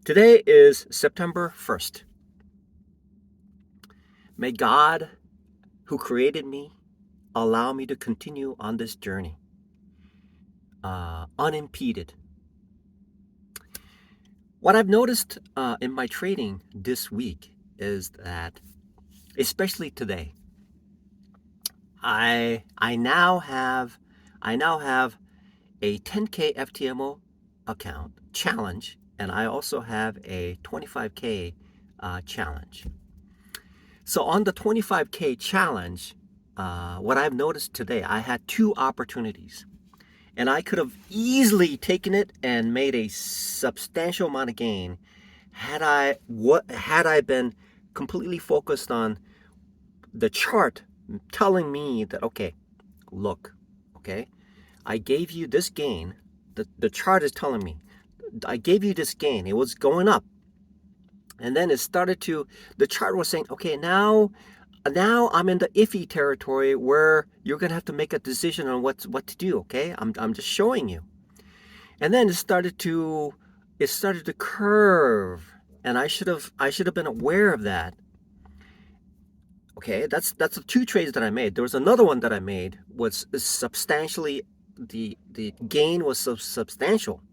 Today is September 1st. May God, who created me, allow me to continue on this journey unimpeded. What I've noticed in my trading this week is that, especially today, I now have a 10K FTMO account challenge, and I also have a 25K challenge. So on the 25K challenge, what I've noticed today, I had two opportunities, and I could have easily taken it and made a substantial amount of gain had I been completely focused on the chart telling me that, okay, look, okay, I gave you this gain. The chart is telling me I gave you this gain. It was going up, and then it started to, the chart was saying, okay, now I'm in the iffy territory where you're gonna have to make a decision on what to do. Okay, I'm just showing you. And then it started to curve, and I should have been aware of that. Okay, that's the two trades that I made. There was another one that I made was substantially, the gain was so substantial,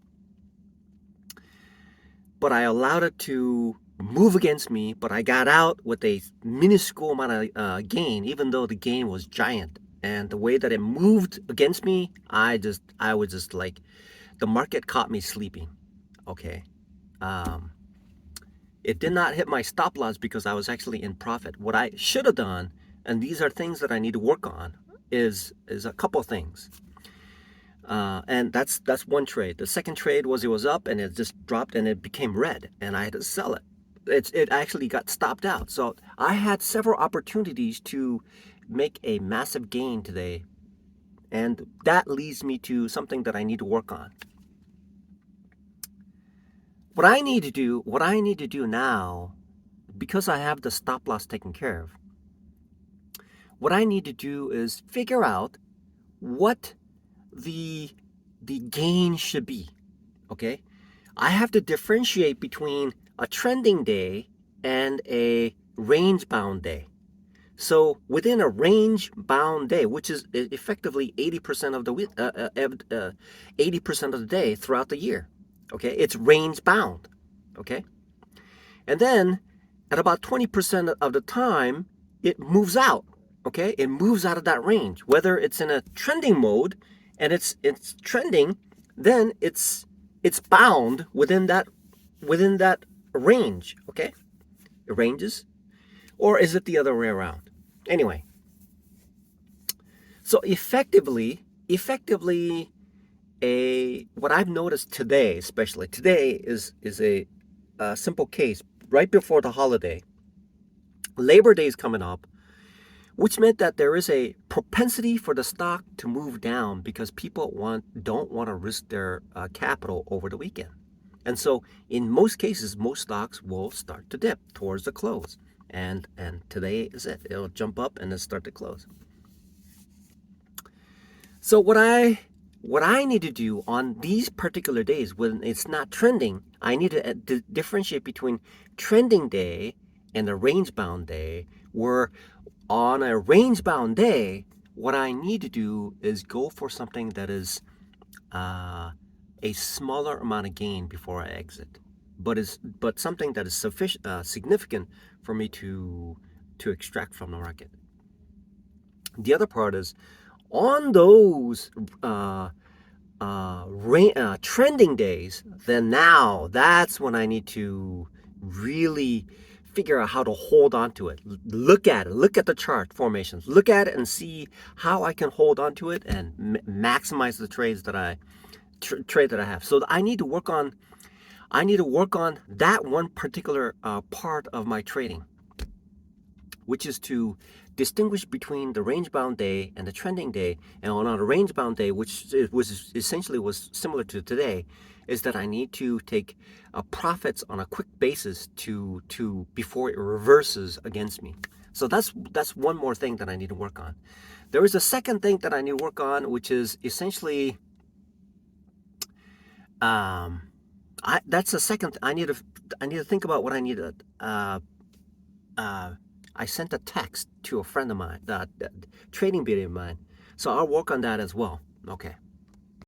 but I allowed it to move against me, but I got out with a minuscule amount of gain, even though the gain was giant. And the way that it moved against me, I was just like, the market caught me sleeping. Okay. It did not hit my stop loss because I was actually in profit. What I should have done, and these are things that I need to work on, is a couple of things. And that's one trade. The second trade was, it was up and it just dropped and it became red, and I had to sell it. It actually got stopped out. So I had several opportunities to make a massive gain today, and that leads me to something that I need to work on. What I need to do now, because I have the stop loss taken care of, what I need to do is figure out what the gain should be. Okay, I have to differentiate between a trending day and a range bound day. So within a range bound day, which is effectively 80% of the 80% of the day throughout the year, okay, it's range bound. Okay, and then at about 20% of the time, it moves out. Okay, it moves out of that range, whether it's in a trending mode and it's trending, then it's bound within that range. Okay, it ranges, or is it the other way around? Anyway, so effectively, what I've noticed today, especially today, is a simple case. Right before the holiday, Labor Day is coming up, which meant that there is a propensity for the stock to move down because people don't want to risk their capital over the weekend. And so in most cases, most stocks will start to dip towards the close. And today is it. It'll jump up and then start to close. So what I need to do on these particular days when it's not trending, I need to differentiate between trending day and a range-bound day, where on a range-bound day, what I need to do is go for something that is a smaller amount of gain before I exit, but something that is significant for me to extract from the market. The other part is, on those trending days, then now that's when I need to really figure out how to hold on to it. Look at the chart formations, look at it and see how I can hold on to it and maximize the trades that I have. So I need to work on that one particular part of my trading, which is to distinguish between the range-bound day and the trending day. And on a range-bound day, which was similar to today, is that I need to take profits on a quick basis to before it reverses against me. So that's one more thing that I need to work on. There is a second thing that I need to work on, which is essentially, I That's the second. I need to think about what I need to. I sent a text to a friend of mine, trading buddy of mine. So I'll work on that as well. Okay.